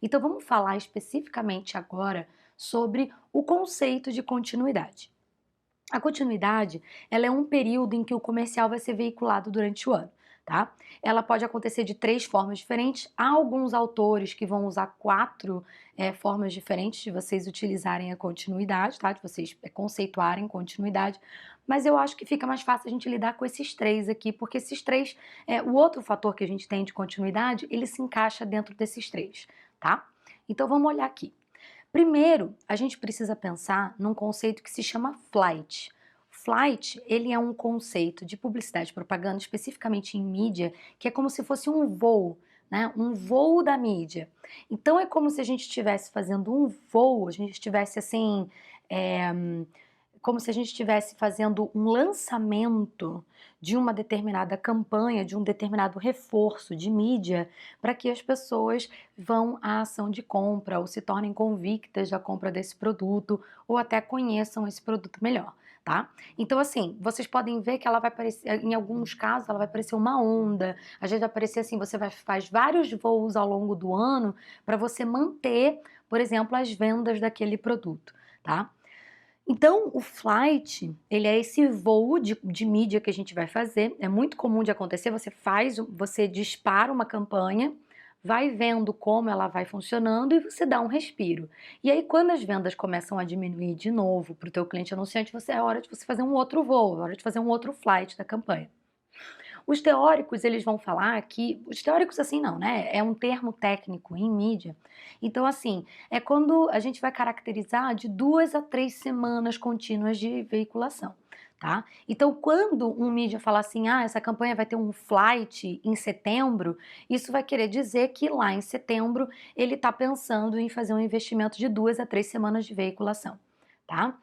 Então vamos falar especificamente agora sobre o conceito de continuidade. A continuidade, ela é um período em que o comercial vai ser veiculado durante o ano, tá? Ela pode acontecer de 3 formas diferentes. Há alguns autores que vão usar 4 formas diferentes de vocês utilizarem a continuidade, tá? De vocês conceituarem continuidade, mas eu acho que fica mais fácil a gente lidar com esses 3 aqui, porque esses 3, o outro fator que a gente tem de continuidade, ele se encaixa dentro desses 3, tá? Então vamos olhar aqui. Primeiro, a gente precisa pensar num conceito que se chama flight. Flight, ele é um conceito de publicidade e propaganda, especificamente em mídia, que é como se fosse um voo, né? Um voo da mídia. Então é como se a gente estivesse fazendo um voo, a gente estivesse assim, é, como se a gente estivesse fazendo um lançamento de uma determinada campanha, de um determinado reforço de mídia, para que as pessoas vão à ação de compra ou se tornem convictas da compra desse produto ou até conheçam esse produto melhor, tá? Então, assim, vocês podem ver que ela vai parecer, em alguns casos, ela vai parecer uma onda, às vezes vai parecer assim, faz vários voos ao longo do ano para você manter, por exemplo, as vendas daquele produto, tá? Então, o flight, ele é esse voo de mídia que a gente vai fazer. É muito comum de acontecer, você dispara uma campanha, vai vendo como ela vai funcionando e você dá um respiro. E aí, quando as vendas começam a diminuir de novo para o teu cliente anunciante, é hora de você fazer um outro voo, é hora de fazer um outro flight da campanha. Os teóricos, eles vão falar que, os teóricos assim não, né? É um termo técnico em mídia. Então, assim, é quando a gente vai caracterizar de 2 a 3 semanas contínuas de veiculação, tá? Então, quando um mídia fala assim, essa campanha vai ter um flight em setembro, isso vai querer dizer que lá em setembro ele está pensando em fazer um investimento de 2 a 3 semanas de veiculação. Tá?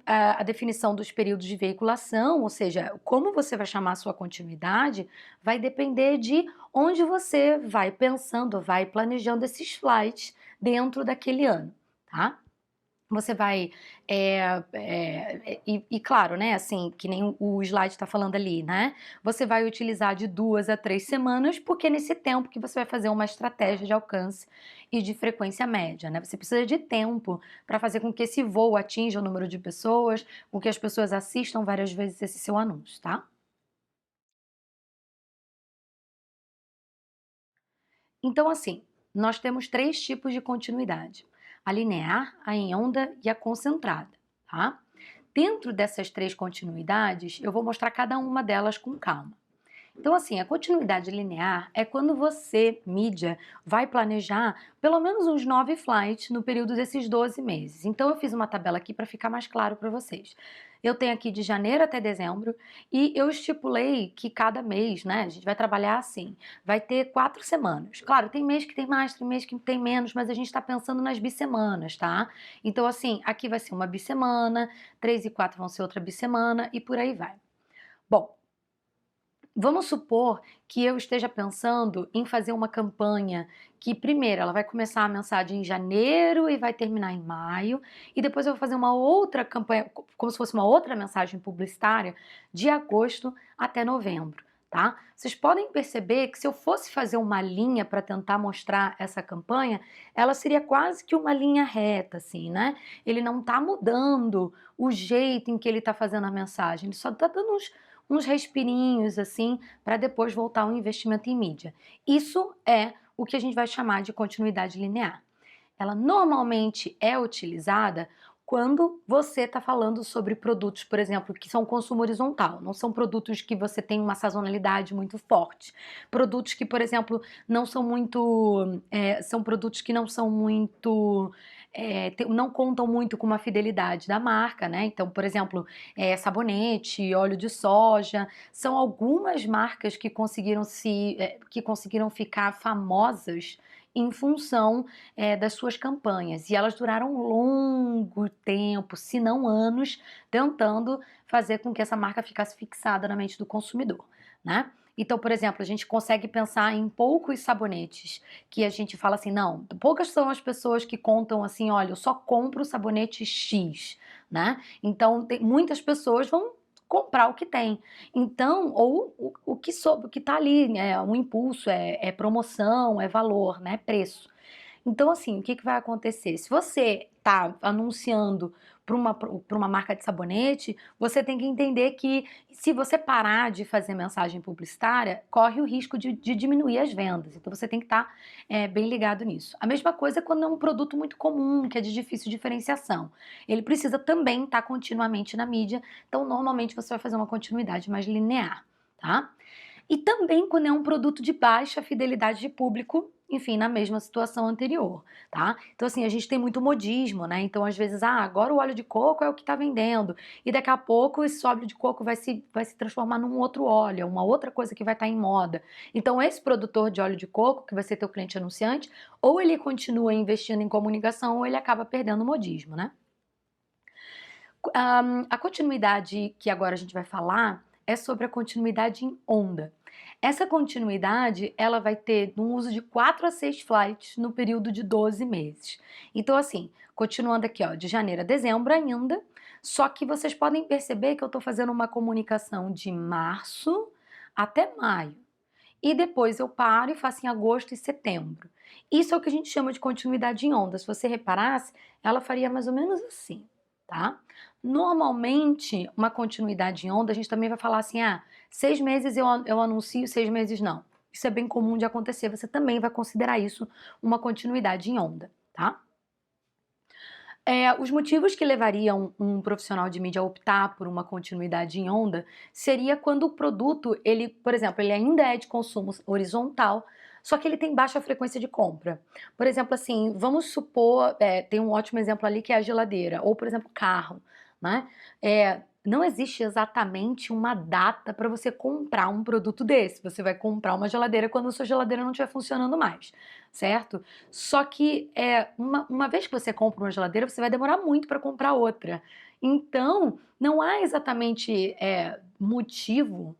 A definição dos períodos de veiculação, ou seja, como você vai chamar a sua continuidade, vai depender de onde você vai pensando, vai planejando esses flights dentro daquele ano, tá? Você vai, claro, né, assim, que nem o slide está falando ali, né? Você vai utilizar de 2 a 3 semanas, porque é nesse tempo que você vai fazer uma estratégia de alcance e de frequência média, né? Você precisa de tempo para fazer com que esse voo atinja o número de pessoas, com que as pessoas assistam várias vezes esse seu anúncio, tá? Então, assim, nós temos 3 tipos de continuidade: a linear, a em onda e a concentrada, tá? Dentro dessas 3 continuidades, eu vou mostrar cada uma delas com calma. Então, assim, a continuidade linear é quando você, mídia, vai planejar pelo menos uns 9 flights no período desses 12 meses. Então, eu fiz uma tabela aqui para ficar mais claro para vocês. Eu tenho aqui de janeiro até dezembro e eu estipulei que cada mês, né, a gente vai trabalhar assim, vai ter 4 semanas. Claro, tem mês que tem mais, tem mês que tem menos, mas a gente está pensando nas bissemanas, tá? Então, assim, aqui vai ser uma bissemana, 3 e 4 vão ser outra bissemana e por aí vai. Bom, vamos supor que eu esteja pensando em fazer uma campanha que, primeiro, ela vai começar a mensagem em janeiro e vai terminar em maio, e depois eu vou fazer uma outra campanha, como se fosse uma outra mensagem publicitária, de agosto até novembro, tá? Vocês podem perceber que se eu fosse fazer uma linha para tentar mostrar essa campanha, ela seria quase que uma linha reta, assim, né? Ele não está mudando o jeito em que ele está fazendo a mensagem, ele só está dando uns respirinhos assim para depois voltar ao investimento em mídia. Isso é o que a gente vai chamar de continuidade linear. Ela normalmente é utilizada quando você está falando sobre produtos, por exemplo, que são consumo horizontal, não são produtos que você tem uma sazonalidade muito forte. Produtos que, por exemplo, não são muito. São produtos que não são muito. Não contam muito com uma fidelidade da marca, né? Então, por exemplo, sabonete, óleo de soja, são algumas marcas que que conseguiram ficar famosas em função das suas campanhas. E elas duraram um longo tempo, se não anos, tentando fazer com que essa marca ficasse fixada na mente do consumidor, né? Então, por exemplo, a gente consegue pensar em poucos sabonetes que a gente fala assim, não, poucas são as pessoas que contam assim, olha, eu só compro sabonete X, né? Então, muitas pessoas vão comprar o que tem. Então, ou o que tá ali, né? Um impulso, é promoção, é valor, né? Preço. Então, assim, o que que vai acontecer? Se você está anunciando para uma marca de sabonete, você tem que entender que se você parar de fazer mensagem publicitária, corre o risco de diminuir as vendas. Então, você tem que estar bem ligado nisso. A mesma coisa quando é um produto muito comum, que é de difícil diferenciação. Ele precisa também estar continuamente na mídia, então, normalmente, você vai fazer uma continuidade mais linear, tá? E também quando é um produto de baixa fidelidade de público, enfim, na mesma situação anterior, tá? Então, assim, a gente tem muito modismo, né? Então, às vezes, agora o óleo de coco é o que tá vendendo, e daqui a pouco esse óleo de coco vai se transformar num outro óleo, uma outra coisa que vai estar em moda. Então, esse produtor de óleo de coco, que vai ser teu cliente anunciante, ou ele continua investindo em comunicação, ou ele acaba perdendo o modismo, né? A continuidade que agora a gente vai falar é sobre a continuidade em onda. Essa continuidade, ela vai ter um uso de 4 a 6 flights no período de 12 meses. Então, assim, continuando aqui, ó, de janeiro a dezembro ainda, só que vocês podem perceber que eu estou fazendo uma comunicação de março até maio. E depois eu paro e faço em agosto e setembro. Isso é o que a gente chama de continuidade em onda. Se você reparasse, ela faria mais ou menos assim, tá? Normalmente, uma continuidade em onda, a gente também vai falar assim, 6 meses eu anuncio, 6 meses não. Isso é bem comum de acontecer, você também vai considerar isso uma continuidade em onda, tá? Os motivos que levariam um profissional de mídia a optar por uma continuidade em onda seria quando o produto, ele, por exemplo, ele ainda é de consumo horizontal, só que ele tem baixa frequência de compra. Por exemplo, assim, vamos supor, tem um ótimo exemplo ali que é a geladeira, ou por exemplo, carro, né? Não existe exatamente uma data para você comprar um produto desse. Você vai comprar uma geladeira quando a sua geladeira não estiver funcionando mais, certo? Só que uma vez que você compra uma geladeira, você vai demorar muito para comprar outra. Então, não há exatamente motivo,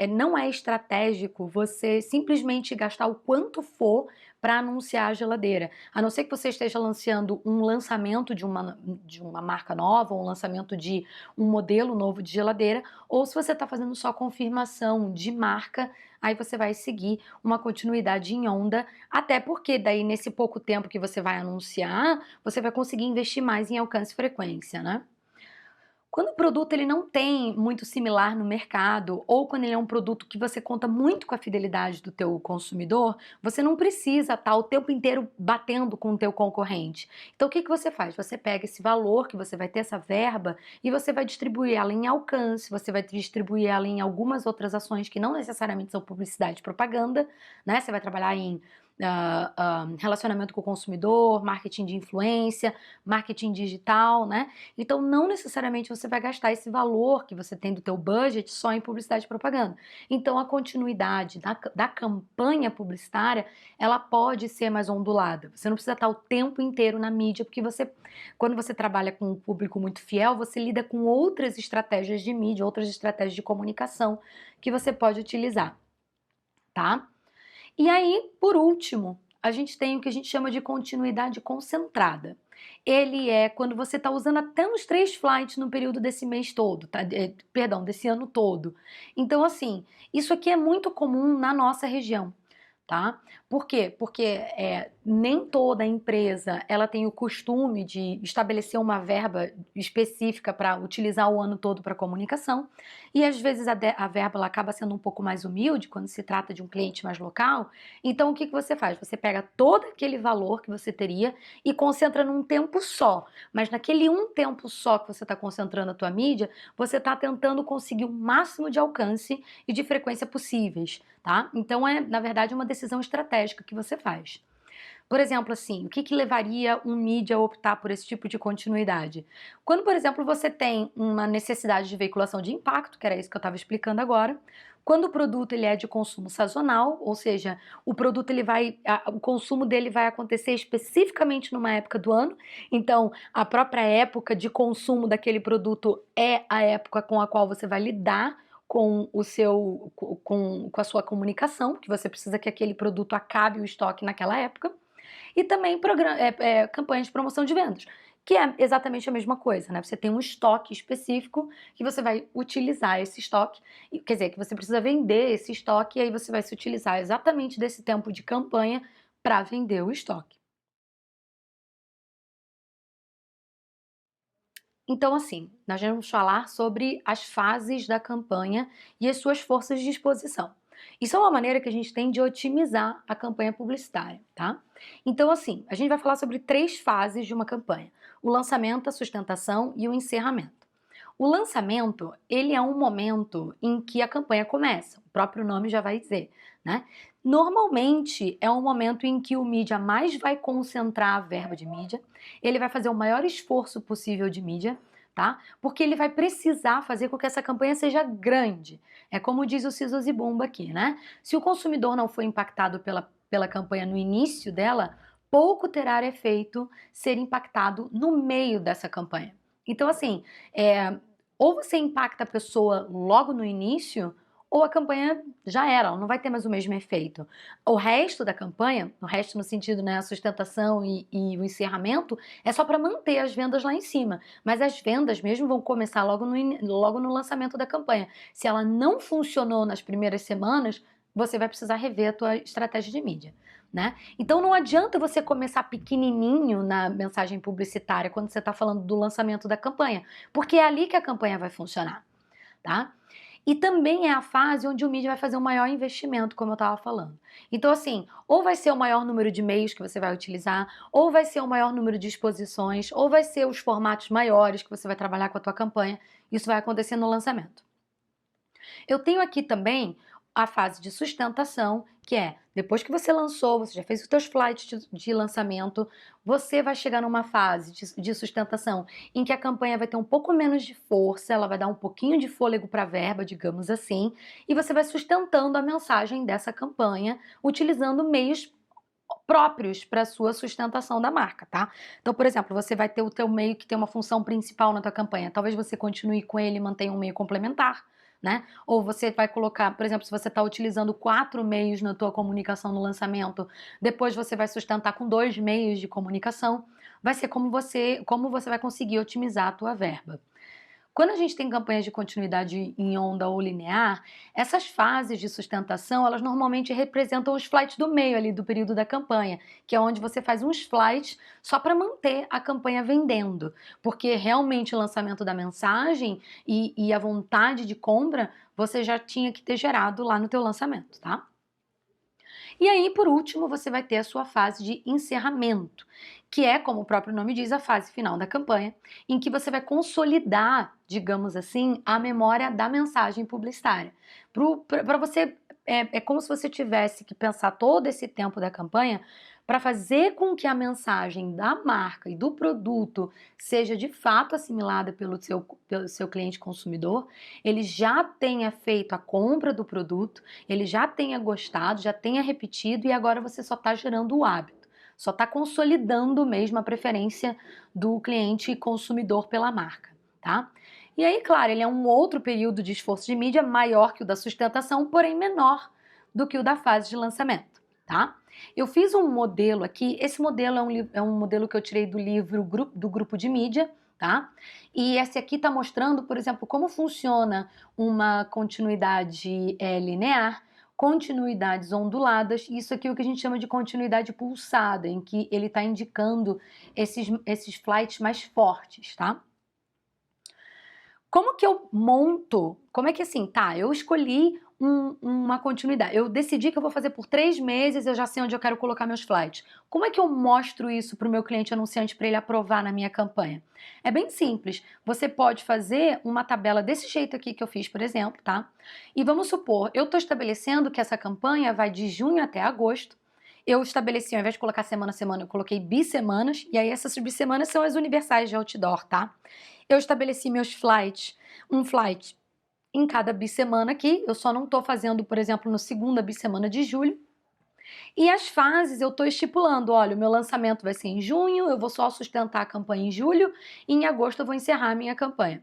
não é estratégico você simplesmente gastar o quanto for para anunciar a geladeira. A não ser que você esteja lançando um lançamento de uma marca nova, ou um lançamento de um modelo novo de geladeira, ou se você está fazendo só confirmação de marca, aí você vai seguir uma continuidade em onda, até porque daí nesse pouco tempo que você vai anunciar, você vai conseguir investir mais em alcance e frequência, né? Quando o produto ele não tem muito similar no mercado, ou quando ele é um produto que você conta muito com a fidelidade do teu consumidor, você não precisa estar o tempo inteiro batendo com o teu concorrente. Então o que que você faz? Você pega esse valor que você vai ter, essa verba, e você vai distribuir ela em alcance, você vai distribuir ela em algumas outras ações que não necessariamente são publicidade e propaganda, né? Você vai trabalhar em relacionamento com o consumidor, marketing de influência, marketing digital, né? Então, não necessariamente você vai gastar esse valor que você tem do teu budget só em publicidade e propaganda. Então, a continuidade da campanha publicitária, ela pode ser mais ondulada. Você não precisa estar o tempo inteiro na mídia, porque quando você trabalha com um público muito fiel, você lida com outras estratégias de mídia, outras estratégias de comunicação que você pode utilizar, tá? E aí, por último, a gente tem o que a gente chama de continuidade concentrada. Ele é quando você está usando até uns 3 flights no período desse mês todo, tá? Perdão, desse ano todo. Então, assim, isso aqui é muito comum na nossa região, tá? Por quê? Porque nem toda empresa ela tem o costume de estabelecer uma verba específica para utilizar o ano todo para comunicação, e às vezes a verba ela acaba sendo um pouco mais humilde quando se trata de um cliente mais local. Então o que que você faz? Você pega todo aquele valor que você teria e concentra num tempo só, mas naquele um tempo só que você está concentrando a tua mídia, você está tentando conseguir o máximo de alcance e de frequência possíveis, tá? Então na verdade, uma decisão estratégica que você faz. Por exemplo, assim, o que que levaria um mídia a optar por esse tipo de continuidade? Quando, por exemplo, você tem uma necessidade de veiculação de impacto, que era isso que eu estava explicando agora, quando o produto ele é de consumo sazonal, ou seja, o produto o consumo dele vai acontecer especificamente numa época do ano, então a própria época de consumo daquele produto é a época com a qual você vai lidar com a sua comunicação, que você precisa que aquele produto acabe o estoque naquela época, e também campanhas de promoção de vendas, que é exatamente a mesma coisa, né? Você tem um estoque específico que você vai utilizar esse estoque, quer dizer, que você precisa vender esse estoque, e aí você vai se utilizar exatamente desse tempo de campanha para vender o estoque. Então, assim, nós vamos falar sobre as fases da campanha e as suas forças de exposição. Isso é uma maneira que a gente tem de otimizar a campanha publicitária, tá? Então, assim, a gente vai falar sobre 3 fases de uma campanha: o lançamento, a sustentação e o encerramento. O lançamento, ele é um momento em que a campanha começa, o próprio nome já vai dizer, né? Normalmente é um momento em que o mídia mais vai concentrar a verba de mídia, ele vai fazer o maior esforço possível de mídia, tá? Porque ele vai precisar fazer com que essa campanha seja grande. É como diz o Siso Zibumba aqui, né? Se o consumidor não foi impactado pela campanha no início dela, pouco terá efeito ser impactado no meio dessa campanha. Então, assim, ou você impacta a pessoa logo no início, ou a campanha já era, ela não vai ter mais o mesmo efeito. O resto da campanha, o resto no sentido, né, a sustentação e o encerramento, é só para manter as vendas lá em cima. Mas as vendas mesmo vão começar logo no lançamento da campanha. Se ela não funcionou nas primeiras semanas, você vai precisar rever a tua estratégia de mídia, né? Então não adianta você começar pequenininho na mensagem publicitária quando você está falando do lançamento da campanha, porque é ali que a campanha vai funcionar, tá? E também é a fase onde o mídia vai fazer um maior investimento, como eu estava falando. Então, assim, ou vai ser o maior número de meios que você vai utilizar, ou vai ser o maior número de exposições, ou vai ser os formatos maiores que você vai trabalhar com a tua campanha. Isso vai acontecer no lançamento. Eu tenho aqui também a fase de sustentação, que é depois que você lançou, você já fez os seus flights de lançamento, você vai chegar numa fase de sustentação em que a campanha vai ter um pouco menos de força, ela vai dar um pouquinho de fôlego para a verba, digamos assim, e você vai sustentando a mensagem dessa campanha utilizando meios próprios para a sua sustentação da marca, tá? Então, por exemplo, você vai ter o teu meio que tem uma função principal na tua campanha. Talvez você continue com ele e mantenha um meio complementar, né? Ou você vai colocar, por exemplo, se você está utilizando 4 meios na tua comunicação no lançamento, depois você vai sustentar com 2 meios de comunicação. Vai ser como você vai conseguir otimizar a tua verba. Quando a gente tem campanhas de continuidade em onda ou linear, essas fases de sustentação, elas normalmente representam os flights do meio ali do período da campanha, que é onde você faz uns flights só para manter a campanha vendendo, porque realmente o lançamento da mensagem e a vontade de compra você já tinha que ter gerado lá no teu lançamento, tá? E aí, por último, você vai ter a sua fase de encerramento, que é, como o próprio nome diz, a fase final da campanha, em que você vai consolidar, digamos assim, a memória da mensagem publicitária. Para você, é como se você tivesse que pensar todo esse tempo da campanha para fazer com que a mensagem da marca e do produto seja de fato assimilada pelo seu cliente consumidor, ele já tenha feito a compra do produto, ele já tenha gostado, já tenha repetido e agora você só está gerando o hábito, só está consolidando mesmo a preferência do cliente consumidor pela marca, tá? E aí, claro, ele é um outro período de esforço de mídia maior que o da sustentação, porém menor do que o da fase de lançamento, tá? Eu fiz um modelo aqui, esse modelo é um modelo que eu tirei do livro do grupo de mídia, tá? E esse aqui está mostrando, por exemplo, como funciona uma continuidade linear, continuidades onduladas, isso aqui é o que a gente chama de continuidade pulsada, em que ele está indicando esses flights mais fortes, tá? Como que eu monto? Como é que assim, tá? Eu escolhi uma continuidade. Eu decidi que eu vou fazer por 3 meses, eu já sei onde eu quero colocar meus flights. Como é que eu mostro isso para o meu cliente anunciante para ele aprovar na minha campanha? É bem simples. Você pode fazer uma tabela desse jeito aqui que eu fiz, por exemplo, tá? E vamos supor, eu estou estabelecendo que essa campanha vai de junho até agosto. Eu estabeleci, ao invés de colocar semana a semana, eu coloquei bissemanas, e aí essas bissemanas são as universais de outdoor, tá? Eu estabeleci meus flights, um flight em cada bissemana aqui, eu só não estou fazendo, por exemplo, no segunda bissemana de julho. E as fases eu estou estipulando, olha, o meu lançamento vai ser em junho, eu vou só sustentar a campanha em julho, e em agosto eu vou encerrar a minha campanha.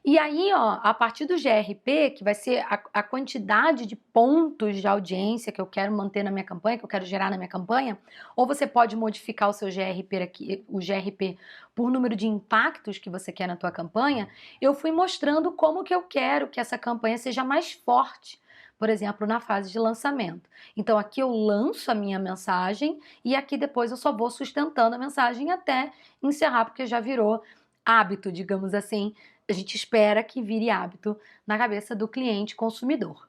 E aí, ó, a partir do GRP, que vai ser a quantidade de pontos de audiência que eu quero manter na minha campanha, que eu quero gerar na minha campanha, ou você pode modificar o seu GRP aqui, o GRP por número de impactos que você quer na tua campanha, eu fui mostrando como que eu quero que essa campanha seja mais forte, por exemplo, na fase de lançamento. Então aqui eu lanço a minha mensagem e aqui depois eu só vou sustentando a mensagem até encerrar, porque já virou hábito, digamos assim, a gente espera que vire hábito na cabeça do cliente consumidor.